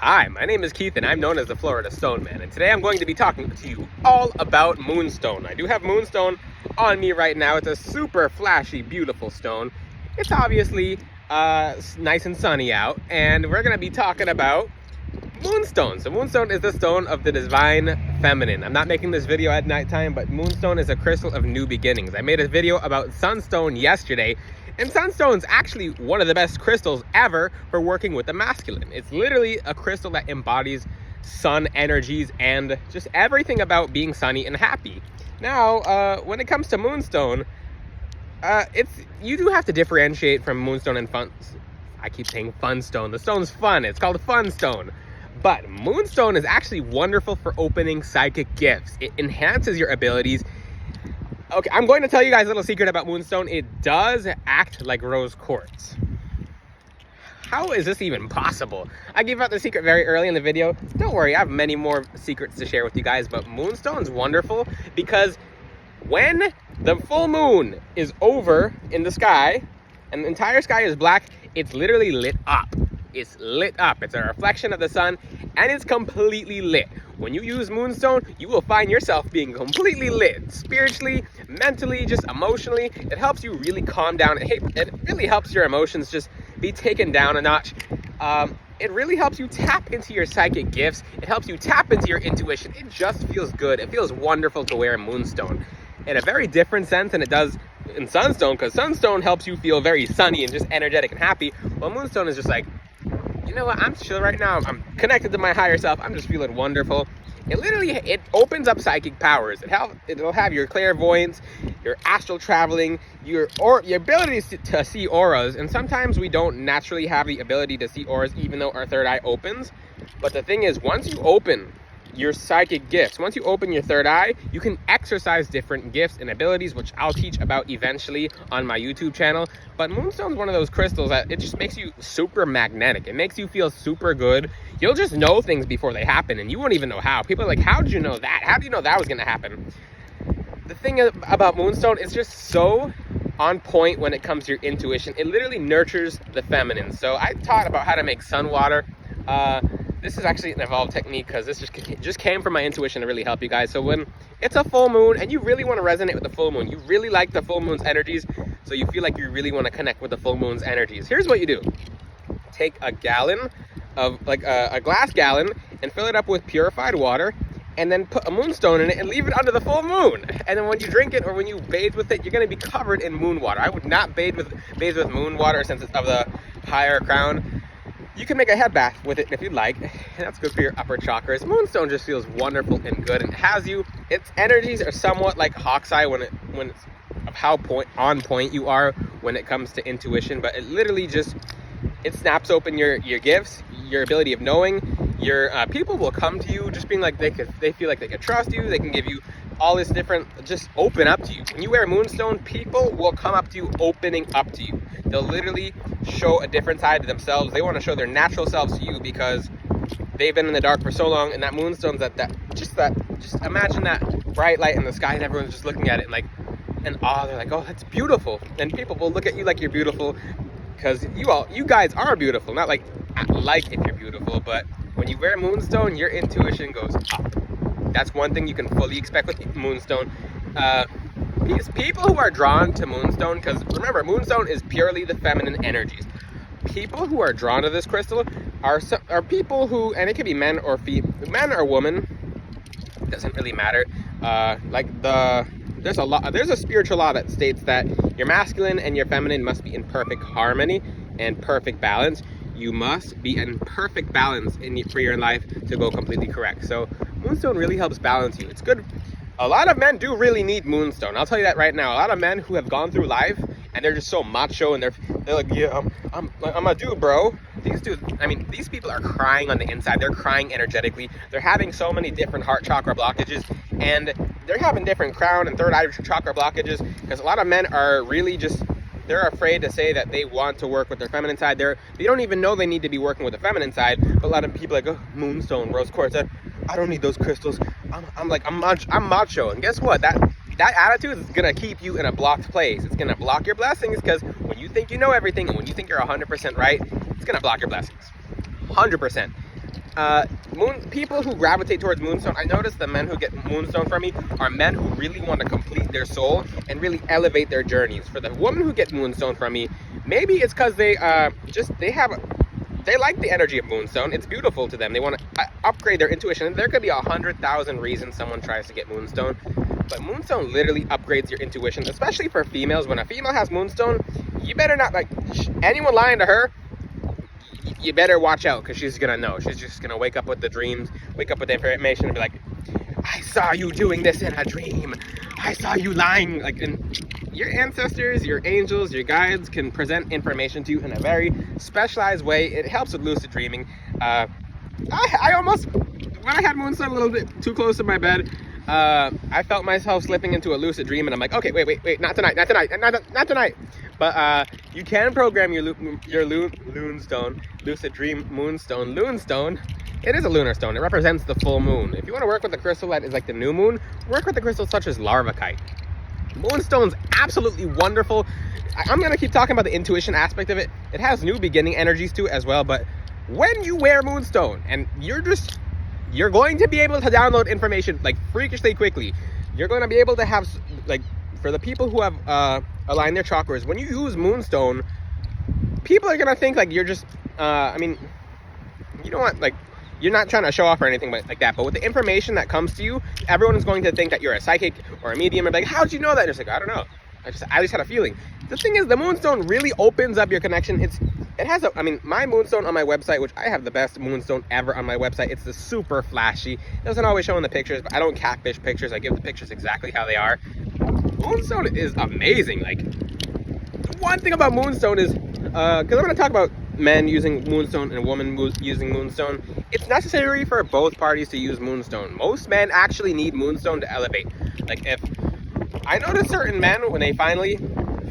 Hi, my name is Keith and I'm known as the Florida Stone Man, and today I'm going to be talking to you all about Moonstone. I do have Moonstone on me right now. It's a super flashy, beautiful stone. It's obviously nice and sunny out, and we're going to be talking about Moonstone. So Moonstone is the stone of the divine feminine. I'm not making this video at nighttime, but Moonstone is a crystal of new beginnings. I made a video about Sunstone yesterday, and Sunstone's actually one of the best crystals ever for working with the masculine. It's literally a crystal that embodies sun energies and just everything about being sunny and happy. Now, when it comes to Moonstone, you do have to differentiate from Moonstone and fun. I keep saying Funstone. The stone's fun. It's called a Funstone. But Moonstone is actually wonderful for opening psychic gifts. It enhances your abilities. Okay, I'm going to tell you guys a little secret about Moonstone. It does act like rose quartz. How is this even possible? I gave out the secret very early in the video. Don't worry, I have many more secrets to share with you guys, but Moonstone's wonderful because when the full moon is over in the sky and the entire sky is black, it's literally lit up. It's lit up. It's a reflection of the sun, and it's completely lit. When you use Moonstone, you will find yourself being completely lit, spiritually, mentally, just emotionally. It helps you really calm down. It really helps your emotions just be taken down a notch. It really helps you tap into your psychic gifts. It helps you tap into your intuition. It just feels good. It feels wonderful to wear Moonstone in a very different sense than it does in Sunstone, because Sunstone helps you feel very sunny and just energetic and happy, while Moonstone is just like, you know what, I'm chill right now. I'm connected to my higher self. I'm just feeling wonderful. It opens up psychic powers. It'll have your clairvoyance, your astral traveling, your ability to see auras. And sometimes we don't naturally have the ability to see auras even though our third eye opens. But the thing is, once you open your psychic gifts, once you open your third eye, you can exercise different gifts and abilities, which I'll teach about eventually on my YouTube channel. But Moonstone's one of those crystals that it just makes you super magnetic. It makes you feel super good. You'll just know things before they happen, and you won't even know how. People are like, how did you know that? How did you know that was going to happen? The thing about Moonstone is just so on point when it comes to your intuition. It literally nurtures the feminine. So I taught about how to make sun water. This is actually an evolved technique because this just came from my intuition to really help you guys. So when it's a full moon and you really want to resonate with the full moon, you really like the full moon's energies, so you feel like you really want to connect with the full moon's energies, here's what you do. Take a gallon of, a glass gallon, and fill it up with purified water, and then put a moonstone in it and leave it under the full moon. And then when you drink it or when you bathe with it, you're going to be covered in moon water. I would not bathe with moon water since it's of the higher crown. You can make a head bath with it if you'd like, and that's good for your upper chakras. Moonstone just feels wonderful and good, and its energies are somewhat like Hawk's Eye when it's of how on point you are when it comes to intuition, but it literally it snaps open your gifts, your ability of knowing. Your people will come to you just being like they feel like they can trust you. They can give you all this different, just open up to you. When you wear Moonstone, people will come up to you, opening up to you. They'll literally show a different side to themselves. They want to show their natural selves to you because they've been in the dark for so long. And that Moonstone's just imagine that bright light in the sky, and everyone's just looking at it in awe. They're like, oh, that's beautiful. And people will look at you like you're beautiful because you guys are beautiful. Not like if you're beautiful, but when you wear Moonstone, your intuition goes up. That's one thing you can fully expect with Moonstone. People who are drawn to Moonstone, because remember, Moonstone is purely the feminine energies. People who are drawn to this crystal are people who, and it could be men or women, doesn't really matter. There's a spiritual law that states that your masculine and your feminine must be in perfect harmony and perfect balance. You must be in perfect balance for your life to go completely correct. So Moonstone really helps balance you. It's good. A lot of men do really need Moonstone. I'll tell you that right now. A lot of men who have gone through life and they're just so macho and they're like, yeah, I'm a dude, bro. These people are crying on the inside. They're crying energetically. They're having so many different heart chakra blockages, and they're having different crown and third eye chakra blockages because a lot of men are really they're afraid to say that they want to work with their feminine side. They don't even know they need to be working with the feminine side. But a lot of people are like, oh, Moonstone, rose quartz, I don't need those crystals. I'm macho. And guess what? That attitude is going to keep you in a blocked place. It's going to block your blessings because when you think you know everything and when you think you're 100% right, it's going to block your blessings. 100%. People who gravitate towards Moonstone, I notice the men who get Moonstone from me are men who really want to complete their soul and really elevate their journeys. For the women who get Moonstone from me, maybe it's because they like the energy of Moonstone. It's beautiful to them. They want to upgrade their intuition. There could be 100,000 reasons someone tries to get Moonstone, but Moonstone literally upgrades your intuition, especially for females. When a female has Moonstone, you better not, like, anyone lying to her, you better watch out, because she's gonna know. She's just gonna wake up with the dreams, wake up with the information, and be like, I saw you doing this in a dream. I saw you lying. Like, and your ancestors, your angels, your guides can present information to you in a very specialized way. It helps with lucid dreaming. I almost, when I had Moonstone a little bit too close to my bed, I felt myself slipping into a lucid dream, and I'm like, okay, wait, not tonight. But you can program your Loonstone, lucid dream Moonstone, Loonstone. It is a lunar stone. It represents the full moon. If you want to work with a crystal that is like the new moon, work with the crystals such as Larvakite. Moonstone's absolutely wonderful. I'm going to keep talking about the intuition aspect of it. It has new beginning energies too as well, but when you wear Moonstone, and you're going to be able to download information like freakishly quickly. You're going to be able to have, like, for the people who have aligned their chakras, when you use Moonstone, people are going to think like you're just, I mean, you don't want, like, you're not trying to show off or anything like that, but with the information that comes to you, everyone is going to think that you're a psychic or a medium, and be like, how'd you know that? And you're just like, I don't know. I just had a feeling. The thing is, the Moonstone really opens up your connection. It has my Moonstone on my website, which I have the best Moonstone ever on my website. It's the super flashy. It doesn't always show in the pictures, but I don't catfish pictures. I give the pictures exactly how they are. Moonstone is amazing. Like, one thing about Moonstone is, because I'm going to talk about men using Moonstone and women using Moonstone, it's necessary for both parties to use Moonstone. Most men actually need Moonstone to elevate. Like, if I notice certain men, when they finally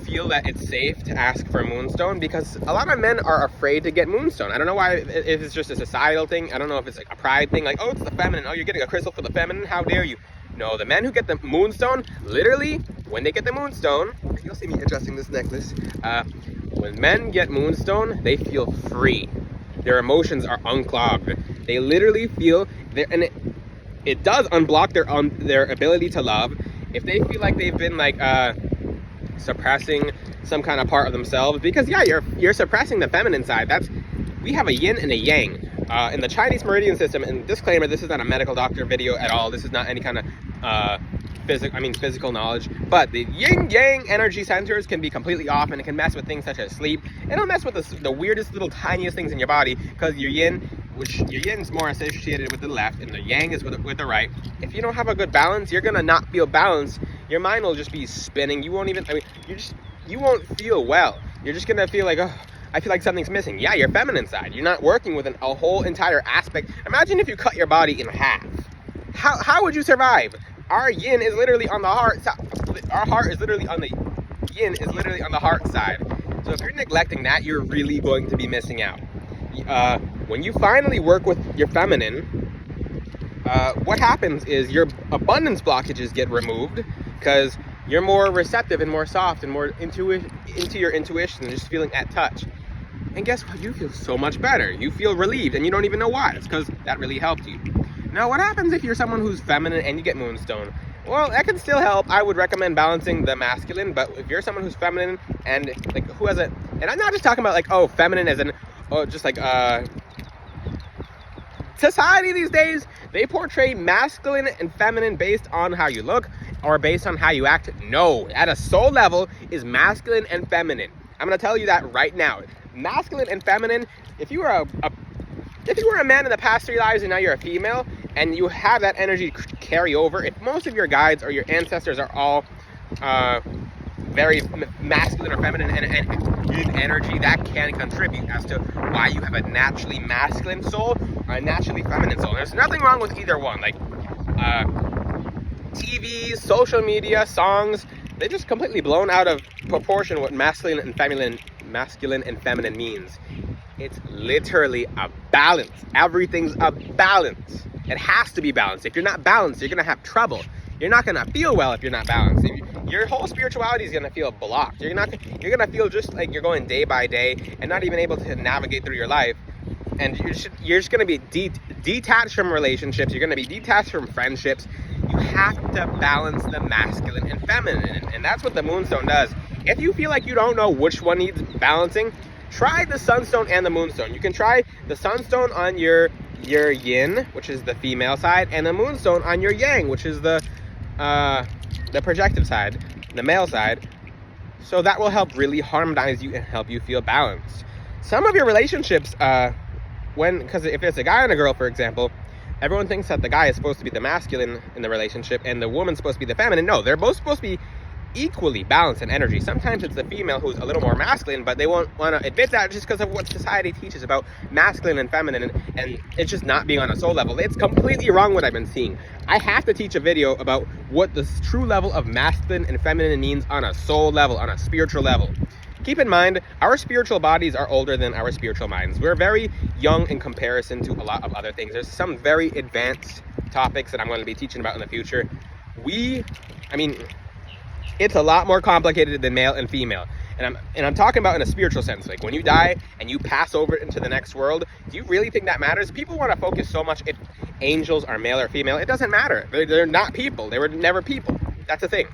feel that it's safe to ask for Moonstone, because a lot of men are afraid to get Moonstone. I don't know why, if it's just a societal thing. I don't know if it's like a pride thing, like, oh, it's the feminine, oh, you're getting a crystal for the feminine, how dare you. No, the men who get the Moonstone, literally, when they get the Moonstone, you'll see me adjusting this necklace, when men get Moonstone, they feel free. Their emotions are unclogged. They literally feel, and it does unblock their ability to love. If they feel like they've been, like, suppressing some kind of part of themselves, because yeah, you're suppressing the feminine side. We have a yin and a yang in the Chinese meridian system. And disclaimer, this is not a medical doctor video at all. This is not any kind of physical knowledge, but the yin yang energy centers can be completely off, and it can mess with things such as sleep. It'll mess with the weirdest little tiniest things in your body, because your yin is more associated with the left and the yang is with the right. If you don't have a good balance, you're gonna not feel balanced. Your mind will just be spinning. You won't feel well. You're just gonna feel like, oh, I feel like something's missing. Yeah, your feminine side. You're not working with a whole entire aspect. Imagine if you cut your body in half. How would you survive? Our yin is literally on the heart side. Our heart is literally on the yin is literally on the heart side. So if you're neglecting that, you're really going to be missing out. When you finally work with your feminine, what happens is your abundance blockages get removed, because you're more receptive and more soft and more into your intuition and just feeling at touch. And guess what? You feel so much better. You feel relieved, and you don't even know why. It's because that really helped you. Now, what happens if you're someone who's feminine and you get Moonstone? Well, that can still help. I would recommend balancing the masculine, but if you're someone who's feminine and like who has and I'm not just talking about like, oh, feminine as in, oh, just like society these days, they portray masculine and feminine based on how you look or based on how you act. No, at a soul level is masculine and feminine. I'm gonna tell you that right now. Masculine and feminine. If you were a man in the past 3 lives and now you're a female, and you have that energy carry over, if most of your guides or your ancestors are all very masculine or feminine and energy, that can contribute as to why you have a naturally masculine soul or a naturally feminine soul. There's nothing wrong with either one. Like TV, social media, songs, they just completely blown out of proportion what masculine and feminine means. It's literally a balance. Everything's a balance. It has to be balanced. If you're not balanced, you're gonna have trouble. You're not gonna feel well if you're not balanced. Your whole spirituality is gonna feel blocked. You're gonna feel just like you're going day by day and not even able to navigate through your life. and you're just going to be detached from relationships. You're going to be detached from friendships. You have to balance the masculine and feminine, and that's what the Moonstone does. If you feel like you don't know which one needs balancing, try the Sunstone and the Moonstone. You can try the Sunstone on your yin, which is the female side, and the Moonstone on your yang, which is the projective side, the male side. So that will help really harmonize you and help you feel balanced. Some of your relationships, because if it's a guy and a girl, for example, everyone thinks that the guy is supposed to be the masculine in the relationship and the woman's supposed to be the feminine. No, they're both supposed to be equally balanced in energy. Sometimes it's the female who's a little more masculine, but they won't want to admit that just because of what society teaches about masculine and feminine, and it's just not being on a soul level. It's completely wrong what I've been seeing. I have to teach a video about what the true level of masculine and feminine means on a soul level, on a spiritual level. Keep in mind, our spiritual bodies are older than our spiritual minds. We're very young in comparison to a lot of other things. There's some very advanced topics that I'm going to be teaching about in the future. It's a lot more complicated than male and female. And I'm talking about in a spiritual sense. Like when you die and you pass over into the next world, do you really think that matters? People want to focus so much if angels are male or female. It doesn't matter. They're not people. They were never people. That's the thing.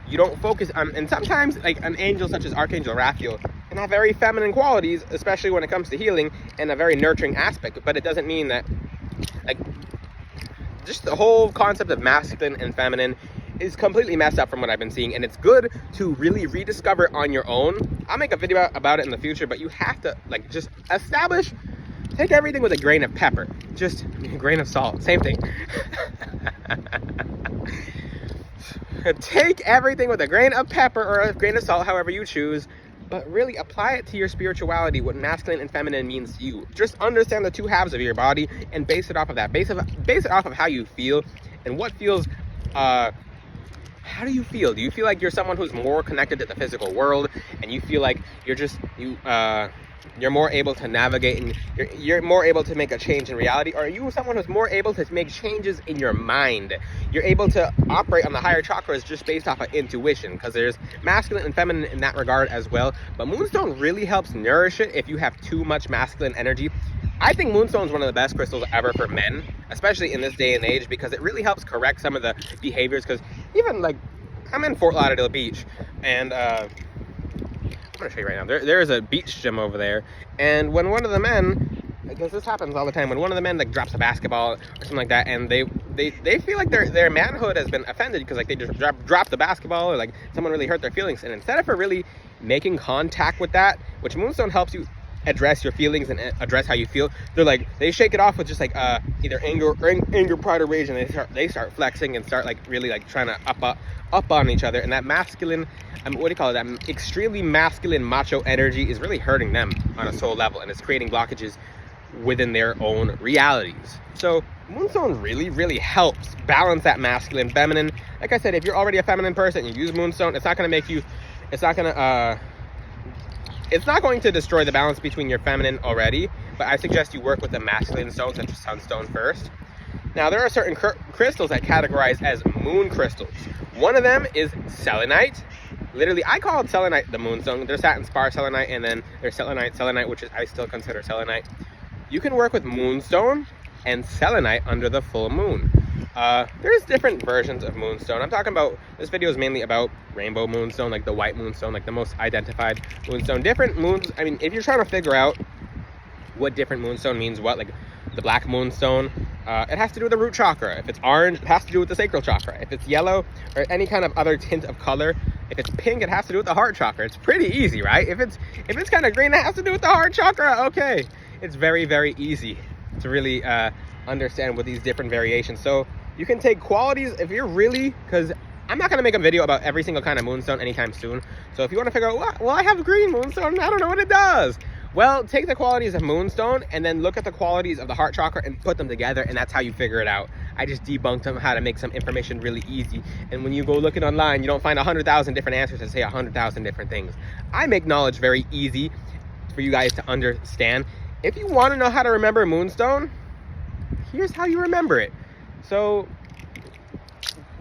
You don't focus on, and sometimes like an angel such as Archangel Raphael can have very feminine qualities, especially when it comes to healing and a very nurturing aspect. But it doesn't mean that, like, just the whole concept of masculine and feminine is completely messed up from what I've been seeing, and it's good to really rediscover on your own. I'll make a video about it in the future, but you have to like just establish, take everything with a grain of pepper, just a grain of salt, same thing. Take everything with a grain of pepper or a grain of salt, however you choose, but really apply it to your spirituality, what masculine and feminine means to you. Just understand the two halves of your body and base it off of that. Base it off of how you feel and what feels, how do you feel? Do you feel like you're someone who's more connected to the physical world and you feel like you're more able to navigate and you're more able to make a change in reality? Or are you someone who's more able to make changes in your mind? You're able to operate on the higher chakras just based off of intuition, because there's masculine and feminine in that regard as well. But Moonstone really helps nourish it if you have too much masculine energy. I think Moonstone is one of the best crystals ever for men, especially in this day and age, because it really helps correct some of the behaviors. Because even like, I'm in Fort Lauderdale Beach, and I'm gonna show you right now. There is a beach gym over there, and when one of the men, because this happens all the time, when one of the men like drops a basketball or something like that, and they feel like their manhood has been offended because like they just dropped the basketball or like someone really hurt their feelings, and instead of really making contact with that, which Moonstone helps you address your feelings and address how you feel, they shake it off with just like either anger, pride, or rage, and they start flexing and start like really like trying to up on each other, and that masculine, that extremely masculine macho energy is really hurting them on a soul level, and it's creating blockages within their own realities. So Moonstone really helps balance that masculine, feminine. Like I said, if you're already a feminine person and you use Moonstone, it's not going to destroy the balance between your feminine already, but I suggest you work with the masculine stones such as Sunstone first. Now there are certain crystals that categorize as moon crystals. One of them is selenite. Literally, I call it selenite the Moonstone. There's satin spar selenite, and then there's selenite, which is I still consider selenite. You can work with Moonstone and selenite under the full moon. There's different versions of Moonstone. I'm talking about, this video is mainly about rainbow Moonstone, like the white Moonstone, like the most identified Moonstone. Different moons, I mean, if you're trying to figure out what different Moonstone means what, like the black Moonstone, it has to do with the root chakra. If it's orange, it has to do with the sacral chakra. If it's yellow or any kind of other tint of color, if it's pink, it has to do with the heart chakra. It's pretty easy, right? If it's kind of green, it has to do with the heart chakra. Okay, it's very easy to really understand with these different variations. So you can take qualities if you're really, because I'm not going to make a video about every single kind of Moonstone anytime soon. So if you want to figure out, well, I have green Moonstone, I don't know what it does. Well, take the qualities of Moonstone and then look at the qualities of the heart chakra and put them together, and that's how you figure it out. I just debunked them how to make some information really easy. And when you go looking online, you don't find 100,000 different answers that say 100,000 different things. I make knowledge very easy for you guys to understand. If you want to know how to remember Moonstone, here's how you remember it. So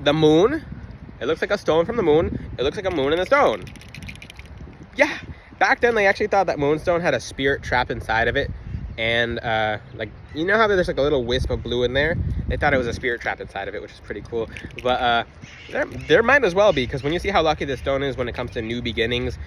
the moon, it looks like a stone from the moon. It looks like a moon in a stone. Yeah. Back then, they actually thought that Moonstone had a spirit trapped inside of it. And like, you know how there's like a little wisp of blue in there? They thought it was a spirit trapped inside of it, which is pretty cool. But there might as well be, because when you see how lucky this stone is when it comes to new beginnings,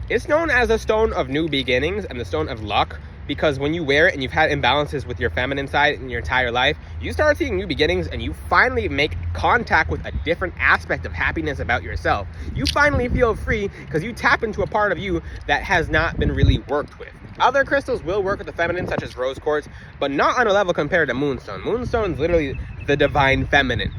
it's known as a stone of new beginnings and the stone of luck, because when you wear it and you've had imbalances with your feminine side in your entire life, you start seeing new beginnings and you finally make contact with a different aspect of happiness about yourself. You finally feel free because you tap into a part of you that has not been really worked with. Other crystals will work with the feminine, such as rose quartz, but not on a level compared to moonstone. Moonstone is literally the divine feminine.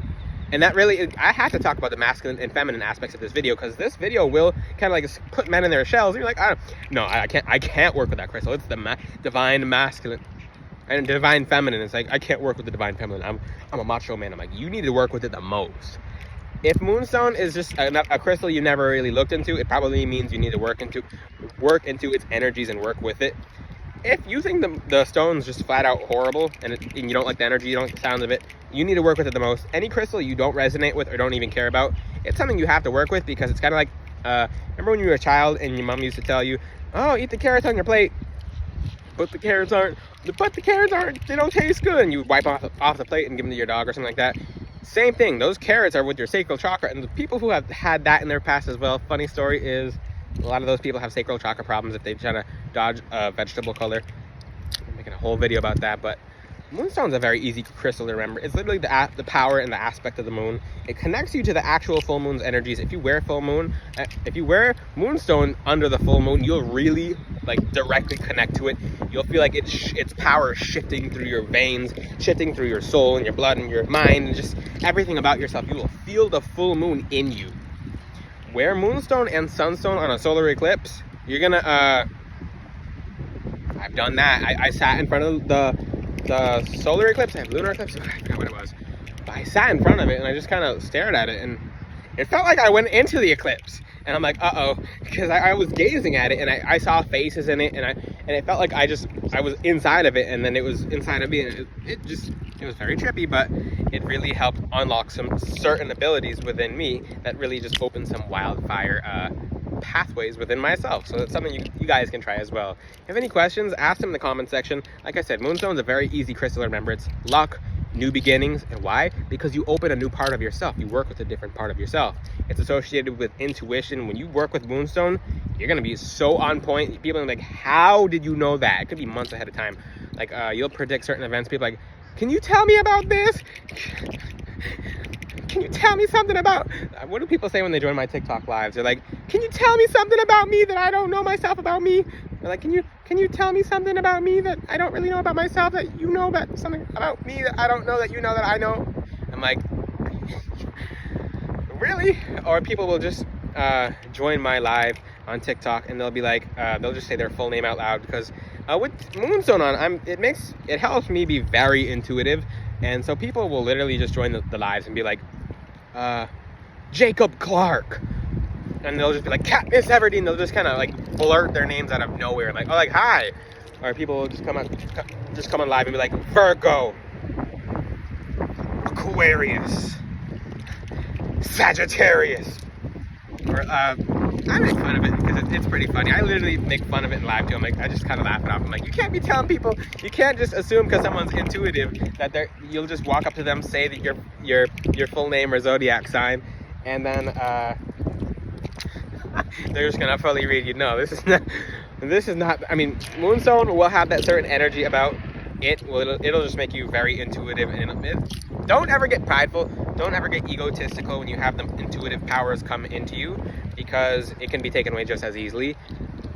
And that really, I have to talk about the masculine and feminine aspects of this video, because this video will kind of like put men in their shells. And you're like, I can't work with that crystal. It's the divine masculine and divine feminine. It's like, I can't work with the divine feminine. I'm a macho man. I'm like, you need to work with it the most. If moonstone is just a crystal you never really looked into, it probably means you need to work into its energies and work with it. If you think the stone's just flat out horrible and you don't like the energy, you don't like the sound of it, you need to work with it the most. Any crystal you don't resonate with or don't even care about, it's something you have to work with, because it's kind of like, remember when you were a child and your mom used to tell you, oh, eat the carrots on your plate, but the carrots aren't, they don't taste good, and you wipe off the plate and give them to your dog or something like that. Same thing, those carrots are with your sacral chakra, and the people who have had that in their past as well, funny story is, a lot of those people have sacral chakra problems if they try to dodge a vegetable color. I'm making a whole video about that, but moonstone's a very easy crystal to remember. It's literally the power and the aspect of the moon. It connects you to the actual full moon's energies. If you wear moonstone under the full moon, you'll really like directly connect to it. You'll feel like its power shifting through your veins, shifting through your soul and your blood and your mind and just everything about yourself. You will feel the full moon in you. Wear moonstone and sunstone on a solar eclipse. You're gonna I've done that. I sat in front of the solar eclipse and lunar eclipse. I forgot what it was, but I sat in front of it and I just kind of stared at it, and it felt like I went into the eclipse. And I'm like, because I was gazing at it and I saw faces in it, and it felt like I was inside of it, and then it was inside of me, and it was very trippy, but it really helped unlock some certain abilities within me that really just opened some wildfire pathways within myself. So that's something you guys can try as well. If you have any questions, ask them in the comment section. Like I said, moonstone is a very easy crystal to remember. It's luck, new beginnings. And why? Because you open a new part of yourself. You work with a different part of yourself. It's associated with intuition. When you work with moonstone, you're going to be so on point. People are like, how did you know that? It could be months ahead of time. Like you'll predict certain events. People are like, can you tell me about this? Can you tell me something about, what do people say when they join my TikTok lives? They're like, can you tell me something about me that I don't know myself about me? They're like, can you tell me something about me that I don't really know about myself, that you know about something about me that I don't know that you know that I know? I'm like, really? Or people will just join my live on TikTok and they'll be like, they'll just say their full name out loud, because with moonstone on, it helps me be very intuitive. And so people will literally just join the lives and be like, Jacob Clark, and they'll just be like, Katniss Everdeen. They'll just kind of like blurt their names out of nowhere, like, oh, like, hi. Or people will just come on live and be like, Virgo, Aquarius, Sagittarius. Or I make fun of it because it's pretty funny. I literally make fun of it in live too. I'm like, I just kind of laugh it off. I'm like, you can't be telling people, you can't just assume because someone's intuitive that you'll just walk up to them, say that your full name or zodiac sign, and then they're just gonna fully read you. No, this is not. I mean, moonstone will have that certain energy about it. It'll just make you very intuitive, and don't ever get prideful. Don't ever get egotistical when you have the intuitive powers come into you, because it can be taken away just as easily.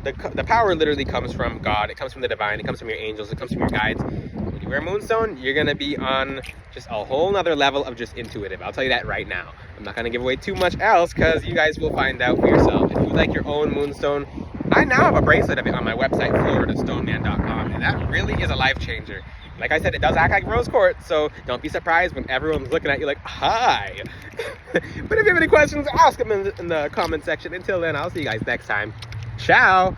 The power literally comes from God. It comes from the divine. It comes from your angels. It comes from your guides. When you wear moonstone, you're gonna be on just a whole nother level of just intuitive. I'll tell you that right now. I'm not gonna give away too much else, because you guys will find out for yourself. If you like your own moonstone, I now have a bracelet of it on my website, floridastoneman.com, and that really is a life changer. Like I said, it does act like rose quartz, so don't be surprised when everyone's looking at you like, hi. But if you have any questions, ask them in the comment section. Until then, I'll see you guys next time. Ciao.